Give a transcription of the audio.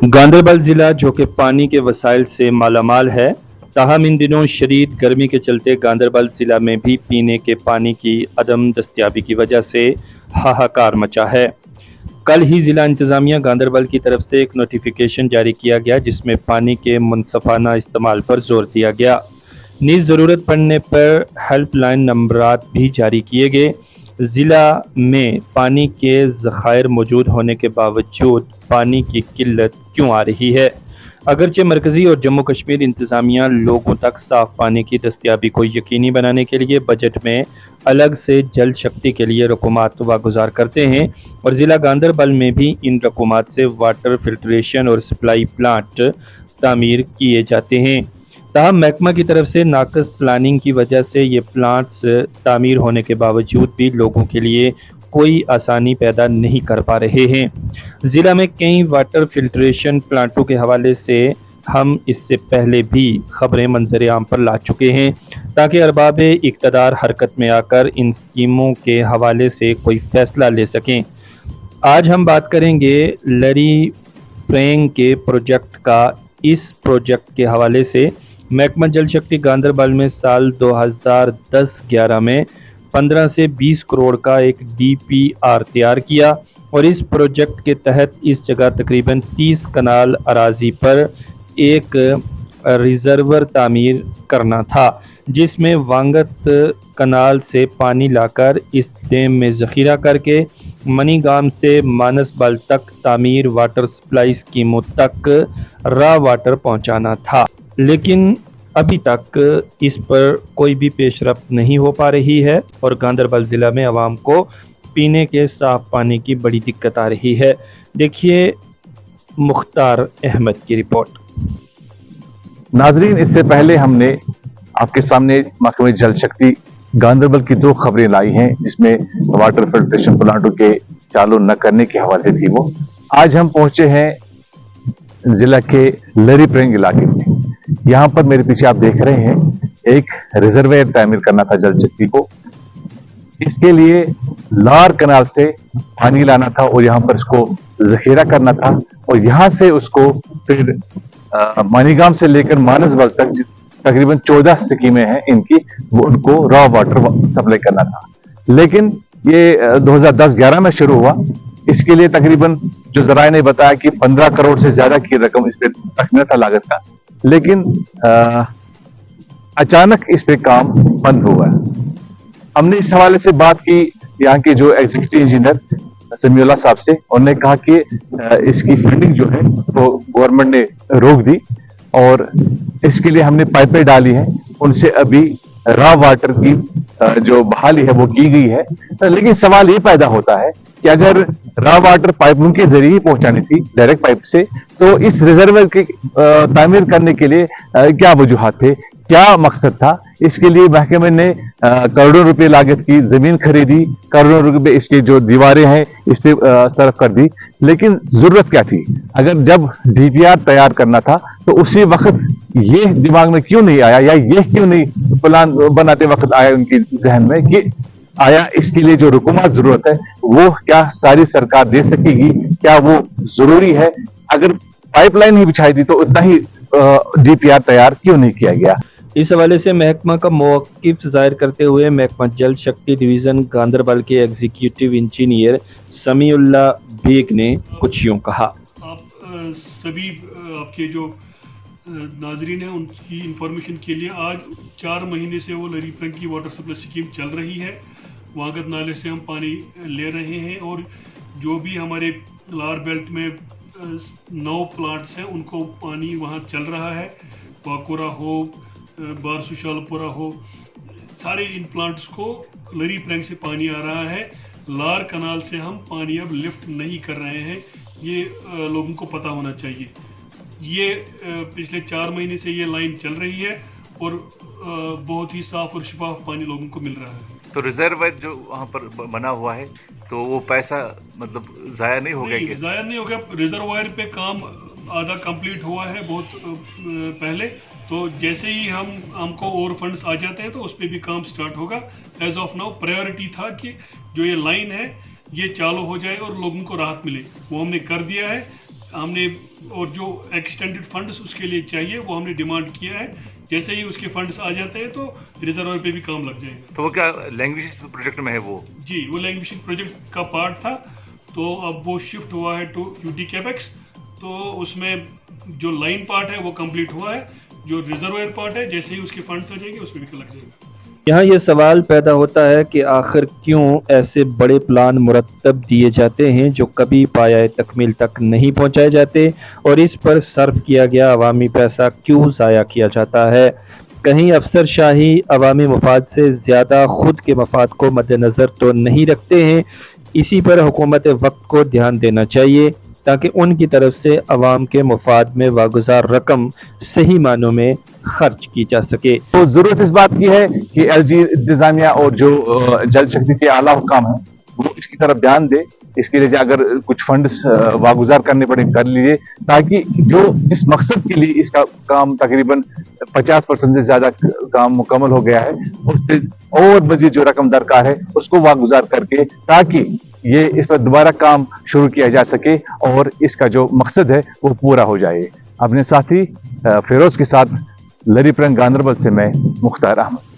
गांदरबल ज़िला जो कि पानी के वसाइल से मालामाल है, ताहम इन दिनों शदीद गर्मी के चलते गांदरबल ज़िला में भी पीने के पानी की अदम दस्तयाबी की वजह से हाहाकार मचा है। कल ही ज़िला इंतज़ामिया गांदरबल की तरफ से एक नोटिफिकेशन जारी किया गया जिसमें पानी के मुनसफ़ाना इस्तेमाल पर जोर दिया गया। नीज़ ज़रूरत पड़ने पर हेल्पलाइन नंबरात भी जारी किए गए। ज़िला में पानी के ज़खायर मौजूद होने के बावजूद पानी की किल्लत क्यों आ रही है? अगरचे मरकज़ी और जम्मू कश्मीर इंतज़ामिया लोगों तक साफ़ पानी की दस्तयाबी को यकीनी बनाने के लिए बजट में अलग से जल शक्ति के लिए रकूमात वागुज़ार करते हैं और ज़िला गांदरबल में भी इन रकूमात से वाटर फिल्ट्रेशन और सप्लाई प्लांट तामीर किए जाते हैं। ताहम महकमा की तरफ से नाकस प्लानिंग की वजह से ये प्लांट्स तामीर होने के बावजूद भी लोगों के लिए कोई आसानी पैदा नहीं कर पा रहे हैं। ज़िला में कई वाटर फिल्ट्रेशन प्लांटों के हवाले से हम इससे पहले भी खबरें मंजर आम पर ला चुके हैं ताकि अरबाब इक़्तिदार हरकत में आकर इन स्कीमों के हवाले से कोई फ़ैसला ले सकें। आज हम बात करेंगे लरी प्रेंग के प्रोजेक्ट का। इस प्रोजेक्ट के हवाले से महकमा जल शक्ति गांदरबल में साल 2010-11 में 15 से 20 करोड़ का एक DPR तैयार किया और इस प्रोजेक्ट के तहत इस जगह तकरीबन 30 कनाल अराजी पर एक रिजर्वर तामीर करना था जिसमें वांगत कनाल से पानी लाकर इस डैम में ज़ख़ीरा करके मनीगाम से मानसबल तक तामीर वाटर सप्लाई स्कीमों तक रा वाटर पहुंचाना था, लेकिन अभी तक इस पर कोई भी पेशरफ्त नहीं हो पा रही है और गांदरबल ज़िला में आवाम को पीने के साफ़ पानी की बड़ी दिक्कत आ रही है। देखिए मुख्तार अहमद की रिपोर्ट। नाजरीन, इससे पहले हमने आपके सामने महकमे जल शक्ति गांदरबल की 2 खबरें लाई हैं जिसमें वाटर फिल्ट्रेशन प्लांटों के चालू न करने के हवाले से थी वो। आज हम पहुंचे हैं जिला के लरी प्रेंग इलाके में। यहाँ पर मेरे पीछे आप देख रहे हैं एक रिजर्वेयर तामीर करना था जल शक्ति को। इसके लिए लार कनाल से पानी लाना था और यहाँ पर इसको जखीरा करना था और यहाँ से उसको फिर मनीगाम से लेकर मानसबल तक तकरीबन 14 स्कीमें हैं इनकी, वो उनको रॉ वाटर सप्लाई करना था। लेकिन ये 2010-11 में शुरू हुआ। इसके लिए तकरीबन जो जराए ने बताया कि 15 करोड़ से ज्यादा की रकम इस पे रखना था लागत का, लेकिन अचानक इस पे काम बंद हुआ। हमने इस हवाले से बात की यहाँ के जो एग्जीक्यूटिव इंजीनियर समीउल्लाह साहब से। उन्होंने कहा कि इसकी फंडिंग जो है वो गवर्नमेंट ने रोक दी और इसके लिए हमने पाइपें डाली हैं। उनसे अभी रॉ वाटर की जो बहाली है वो की गई है। लेकिन सवाल ये पैदा होता है कि अगर रॉ वाटर पाइपों के जरिए ही पहुंचानी थी डायरेक्ट पाइप से, तो इस रिजर्वर के तामीर करने के लिए क्या वजूहात थे, क्या मकसद था? इसके लिए महकमे ने करोड़ों रुपए लागत की जमीन खरीदी, करोड़ों रुपए इसकी जो दीवारें हैं इस पे सर्फ कर दी। लेकिन जरूरत क्या थी? अगर जब DPR तैयार करना था तो उसी वक्त ये दिमाग में क्यों नहीं आया, या ये क्यों नहीं प्लान बनाते वक्त आया उनके जहन में कि आया इसके लिए जो रकूमात जरूरत है वो क्या सारी सरकार दे सकेगी? क्या वो जरूरी है? अगर पाइपलाइन ही बिछाई दी तो उतना ही DPR तैयार क्यों नहीं किया गया? इस हवाले से महकमा का मौक़िफ़ ज़ाहिर करते हुए महकमा जल शक्ति डिवीज़न गांदरबल के एग्जीक्यूटिव इंजीनियर समीउल्लाह बेग ने कुछ यूँ कहा। आप सभी आपके जो नाजरीन हैं उनकी इंफॉर्मेशन के लिए, आज 4 महीने से वो लरी प्रेंग की वाटर सप्लाई स्कीम चल रही है। वागत नाले से हम पानी ले रहे हैं और जो भी हमारे लार बेल्ट में 9 प्लांट्स हैं उनको पानी वहाँ चल रहा है। वाकुरा हो, बारसुशालपुरा हो, सारे इन प्लांट्स को लरी प्रेंग से पानी आ रहा है। लार कनाल से हम पानी अब लिफ्ट नहीं कर रहे हैं, ये लोगों को पता होना चाहिए। ये पिछले 4 महीने से ये लाइन चल रही है और बहुत ही साफ और शफाफ पानी लोगों को मिल रहा है। तो रिजर्वायर जो वहाँ पर बना हुआ है तो वो पैसा मतलब ज़ाया नहीं हो गया? ज़ाया नहीं हो गया। रिजर्वायर पे काम आधा कंप्लीट हुआ है बहुत पहले, तो जैसे ही हमको और फंड्स आ जाते हैं तो उस पर भी काम स्टार्ट होगा। एज ऑफ नाउ प्रायोरिटी था कि जो ये लाइन है ये चालू हो जाए और लोगों को राहत मिले, वो हमने कर दिया है। हमने और जो एक्सटेंडेड फंड्स उसके लिए चाहिए वो हमने डिमांड किया है, जैसे ही उसके फंड्स आ जाते हैं तो रिजर्वायर पे भी काम लग जाएगा। तो वो क्या लैंग्वेज प्रोजेक्ट में है वो? जी, वो लैंग्वेज प्रोजेक्ट का पार्ट था, तो अब वो शिफ्ट हुआ है टू यूटी कैपेक्स, तो उसमें जो लाइन पार्ट है वो कंप्लीट हुआ है, जो रिजर्वायर पार्ट है जैसे ही उसके फंड्स आ जाएंगे उसमें भी लग जाएगा। यहाँ ये सवाल पैदा होता है कि आखिर क्यों ऐसे बड़े प्लान मुरतब दिए जाते हैं जो कभी पाया तकमील तक नहीं पहुँचाए जाते, और इस पर सर्व किया गया अवामी पैसा क्यों ज़ाया किया जाता है। कहीं अफसर शाही अवामी मफाद से ज़्यादा ख़ुद के मफाद को मद्देनज़र तो नहीं रखते हैं। इसी पर हुकूमत वक्त को ध्यान देना चाहिए ताकि उनकी तरफ से अवाम के मफाद में वागुज़ार रकम सही मानों में खर्च की जा सके। तो जरूरत इस बात की है कि एलजी इंतजामिया और जो जल शक्ति के आला हुकाम हैं वो इसकी तरफ ध्यान दे। इसके लिए अगर कुछ फंड्स वागुजार करने पड़े कर लीजिए, ताकि जो जिस मकसद के लिए इसका काम तकरीबन 50% से ज्यादा काम मुकम्मल हो गया है, उससे और मजीद जो रकम दरकार है उसको वागुजार करके, ताकि ये इस पर दोबारा काम शुरू किया जा सके और इसका जो मकसद है वो पूरा हो जाए। अपने साथी फिरोज के साथ लरी प्रंग गांधरबल से मैं मुख्तार अहमद।